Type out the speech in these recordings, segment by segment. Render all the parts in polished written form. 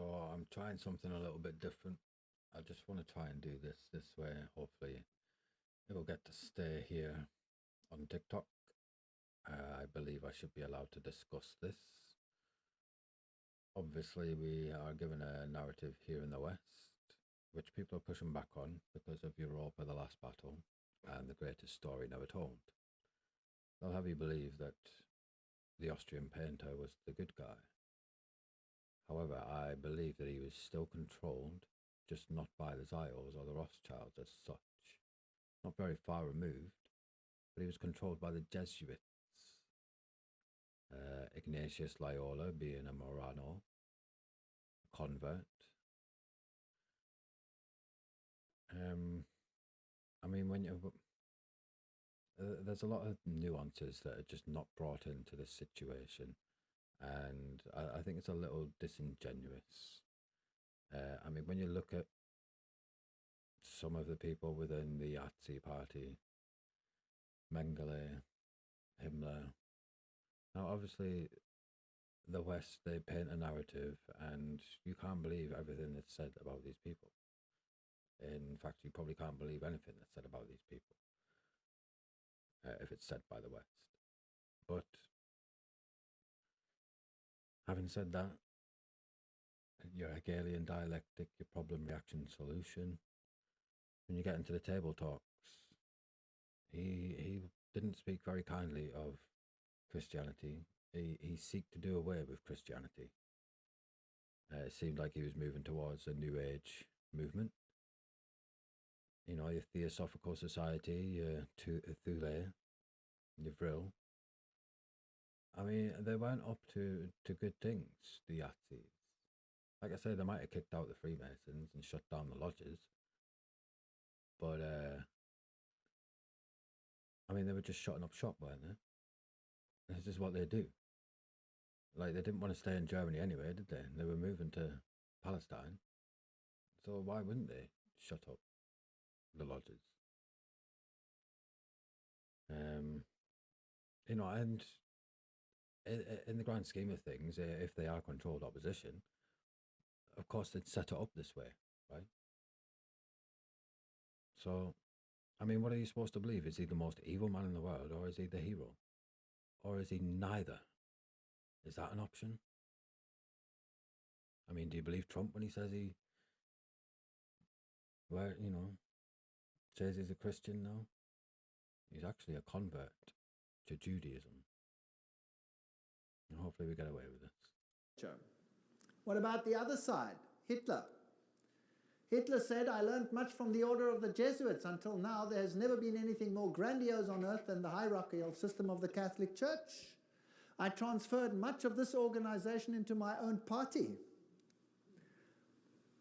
So I'm trying something a little bit different. I just want to try and do this way. Hopefully, it'll get to stay here on TikTok. I believe I should be allowed to discuss this. Obviously, we are given a narrative here in the West, which people are pushing back on because of Europa, the last battle, and the greatest story never told. They'll have you believe that the Austrian painter was the good guy. However, I believe that he was still controlled, just not by the Zios or the Rothschilds as such. Not very far removed, but he was controlled by the Jesuits. Ignatius Loyola being a Morano, a convert. I mean, there's a lot of nuances that are just not brought into this situation, and I think it's a little disingenuous. I mean, when you look at some of the people within the Nazi party, Mengele, Himmler. Now, obviously, the West, they paint a narrative, and you can't believe everything that's said about these people. In fact, you probably can't believe anything that's said about these people, if it's said by the West. But having said that, your Hegelian dialectic, your problem, reaction, solution, when you get into the table talks, he didn't speak very kindly of Christianity. He seeked to do away with Christianity. It seemed like he was moving towards a New Age movement. You know, your Theosophical Society, your Thule, your Vril. I mean, they weren't up to good things, the Yazis. Like I say, they might have kicked out the Freemasons and shut down the lodges. But, I mean, they were just shutting up shop, weren't they? This is what they do. Like, they didn't want to stay in Germany anyway, did they? They were moving to Palestine. So why wouldn't they shut up the lodges? You know, and in the grand scheme of things, if they are controlled opposition, of course they'd set it up this way, right? So, I mean, what are you supposed to believe? Is he the most evil man in the world, or is he the hero? Or is he neither? Is that an option? I mean, do you believe Trump when he says says he's a Christian now? He's actually a convert to Judaism. And hopefully we get away with this. Sure. What about the other side? Hitler. Hitler said, I learned much from the order of the Jesuits. Until now, there has never been anything more grandiose on earth than the hierarchical system of the Catholic Church. I transferred much of this organization into my own party.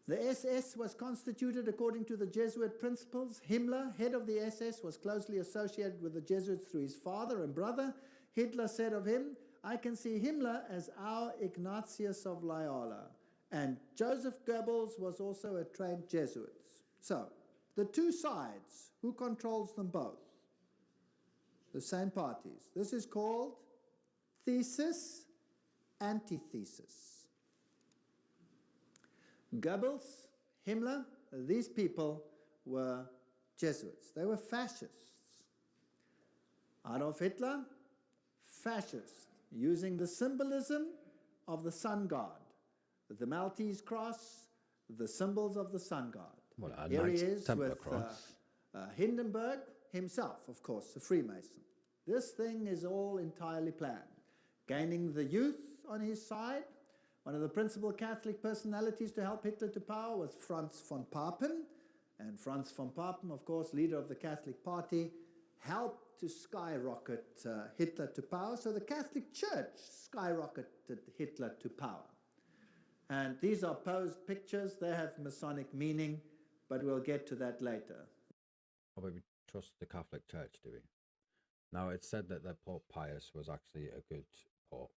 The SS was constituted according to the Jesuit principles. Himmler, head of the SS, was closely associated with the Jesuits through his father and brother. Hitler said of him, I can see Himmler as our Ignatius of Loyola. And Joseph Goebbels was also a trained Jesuit. So, the two sides, who controls them both? The same parties. This is called thesis, antithesis. Goebbels, Himmler, these people were Jesuits. They were fascists. Adolf Hitler, fascist, using the symbolism of the sun god. The Maltese cross, the symbols of the sun god. Well, Here he is with cross. Hindenburg himself, of course, a Freemason. This thing is all entirely planned. Gaining the youth on his side. One of the principal Catholic personalities to help Hitler to power was Franz von Papen. And Franz von Papen, of course, leader of the Catholic Party, helped to skyrocket Hitler to power. So the Catholic Church skyrocketed Hitler to power. And these are posed pictures. They have Masonic meaning, but we'll get to that later. Oh, but we trust the Catholic Church, do we? Now, it's said that the Pope Pius was actually a good pope.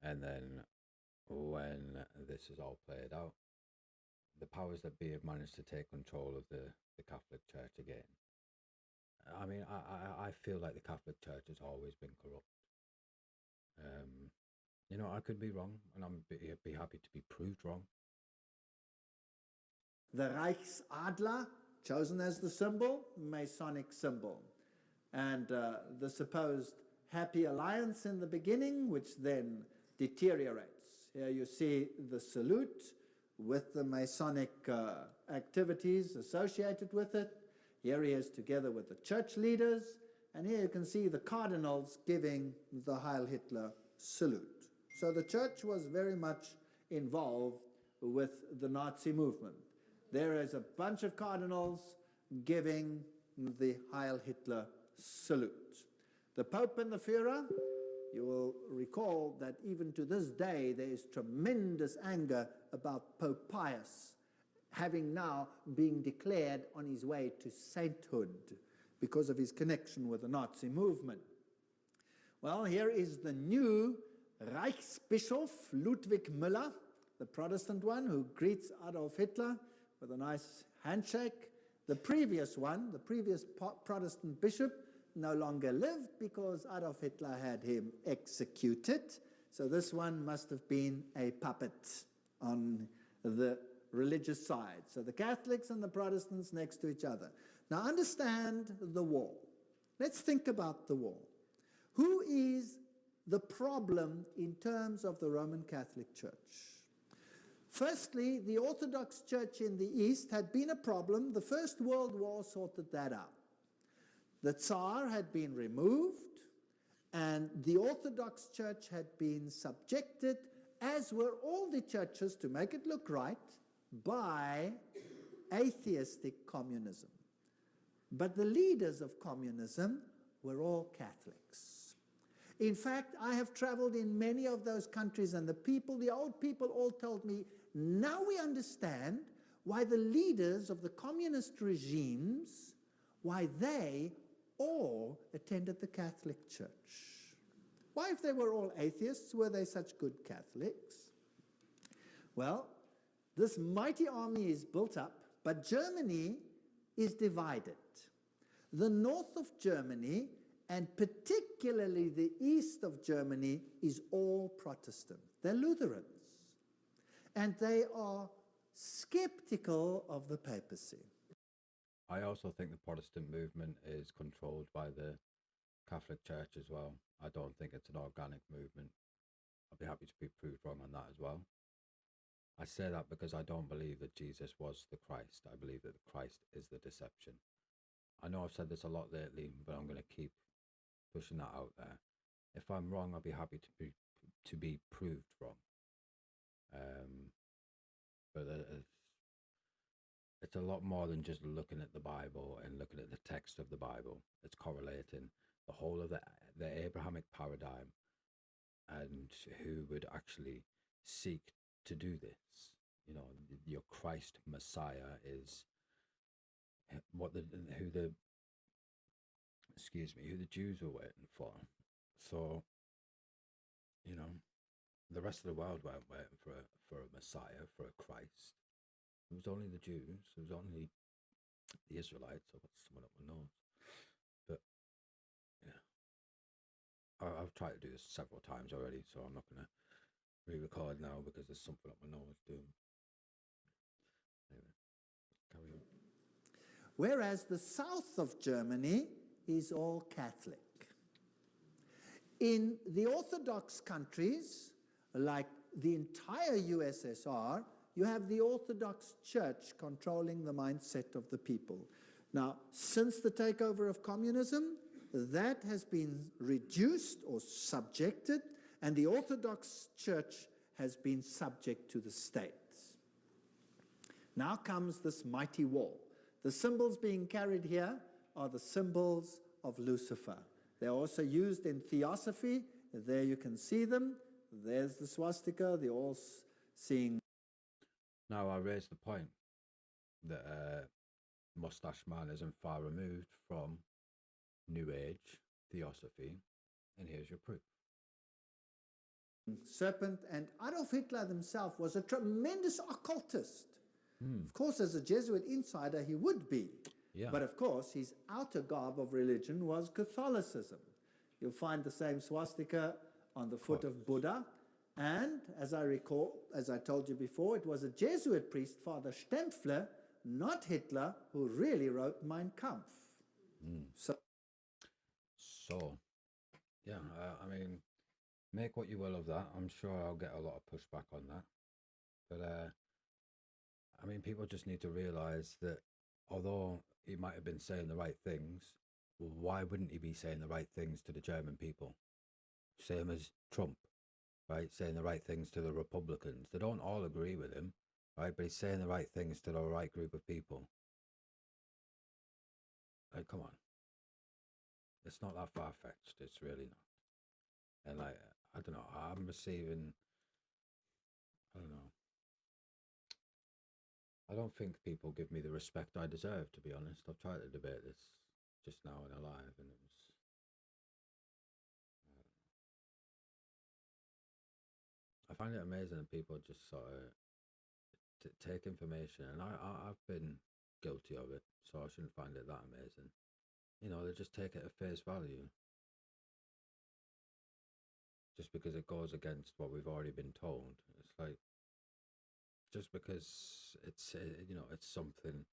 And then when this is all played out, the powers that be have managed to take control of the Catholic Church again. I mean, I feel like the Catholic Church has always been corrupt. You know, I could be wrong, and be happy to be proved wrong. The Reichsadler, chosen as the symbol, Masonic symbol. And the supposed happy alliance in the beginning, which then deteriorates. Here you see the salute with the Masonic activities associated with it. Here he is together with the church leaders. And here you can see the cardinals giving the Heil Hitler salute. So the church was very much involved with the Nazi movement. There is a bunch of cardinals giving the Heil Hitler salute. The Pope and the Führer, you will recall that even to this day there is tremendous anger about Pope Pius having now been declared on his way to sainthood because of his connection with the Nazi movement. Well, here is the new Reichsbischof Ludwig Müller, the Protestant one who greets Adolf Hitler with a nice handshake. The previous one, the previous Protestant bishop, no longer lived because Adolf Hitler had him executed. So this one must have been a puppet on the religious side. So the Catholics and the Protestants next to each other. Now understand the war. Let's think about the war. Who is the problem in terms of the Roman Catholic Church? Firstly, the Orthodox Church in the East had been a problem. The First World War sorted that out. The Tsar had been removed, and the Orthodox Church had been subjected, as were all the churches, to make it look right, by atheistic communism. But the leaders of communism were all Catholics. In fact, I have traveled in many of those countries, and the old people all told me, now we understand why the leaders of the communist regimes, why they all attended the Catholic Church. Why, if they were all atheists, were they such good Catholics? Well, this mighty army is built up, but Germany is divided. The north of Germany, and particularly the east of Germany, is all Protestant. They're Lutherans. And they are skeptical of the papacy. I also think the Protestant movement is controlled by the Catholic Church as well. I don't think it's an organic movement. I'll be happy to be proved wrong on that as well. I say that because I don't believe that Jesus was the Christ. I believe that the Christ is the deception. I know I've said this a lot lately, but I'm going to keep pushing that out there. If I'm wrong, I'll be happy to be proved wrong. But it's a lot more than just looking at the Bible and looking at the text of the Bible. It's correlating the whole of the Abrahamic paradigm and who would actually seek to do this. You know, your Christ Messiah is who the Jews were waiting for. So, you know, the rest of the world weren't waiting for a Messiah, for a Christ. It was only the Jews. It was only the Israelites. I've got someone up my nose. But, yeah. I've tried to do this several times already, so I'm not going to re-record now because there's something up my nose doing. Anyway, carry on. Whereas the south of Germany is all Catholic. In the Orthodox countries, like the entire USSR, you have the Orthodox Church controlling the mindset of the people. Now, since the takeover of communism, that has been reduced or subjected, and the Orthodox Church has been subject to the state. Now comes this mighty war. The symbols being carried here are the symbols of Lucifer. They're also used in theosophy. There you can see them. There's the swastika, the all-seeing. Now, I raised the point that Mustache Man isn't far removed from New Age theosophy, and here's your proof. Serpent, and Adolf Hitler himself was a tremendous occultist. Of course, as a Jesuit insider, he would be. Yeah. But of course, his outer garb of religion was Catholicism. You'll find the same swastika on the foot of Buddha, And as I recall, as I told you before, it was a Jesuit priest, Father Stempfler, not Hitler, who really wrote Mein Kampf. So, yeah, I mean, make what you will of that. I'm sure I'll get a lot of pushback on that. But I mean, people just need to realize that although he might have been saying the right things, why wouldn't he be saying the right things to the German people? Same as Trump, right? Saying the right things to the Republicans. They don't all agree with him, right? But he's saying the right things to the right group of people. Like, come on. It's not that far fetched. It's really not. And like, I don't know. I'm receiving, I don't know. I don't think people give me the respect I deserve, to be honest. I've tried to debate this just now in a live, and it was, I find it amazing that people just sort of take information, and I've been guilty of it, so I shouldn't find it that amazing. You know, they just take it at face value, just because it goes against what we've already been told. It's like, just because it's something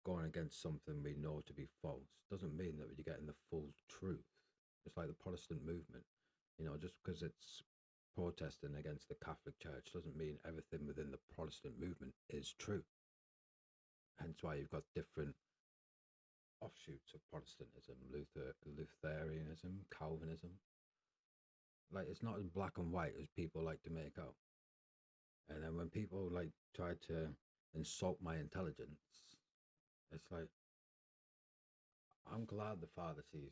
going against something we know to be false doesn't mean that you're getting the full truth. It's like the Protestant movement. Just because it's protesting against the Catholic Church doesn't mean everything within the Protestant movement is true. Hence why you've got different offshoots of Protestantism, Lutheranism, Calvinism. Like, it's not as black and white as people like to make out. And then when people like try to insult my intelligence, it's like, I'm glad the Father sees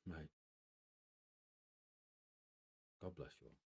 me. Right. God bless you all.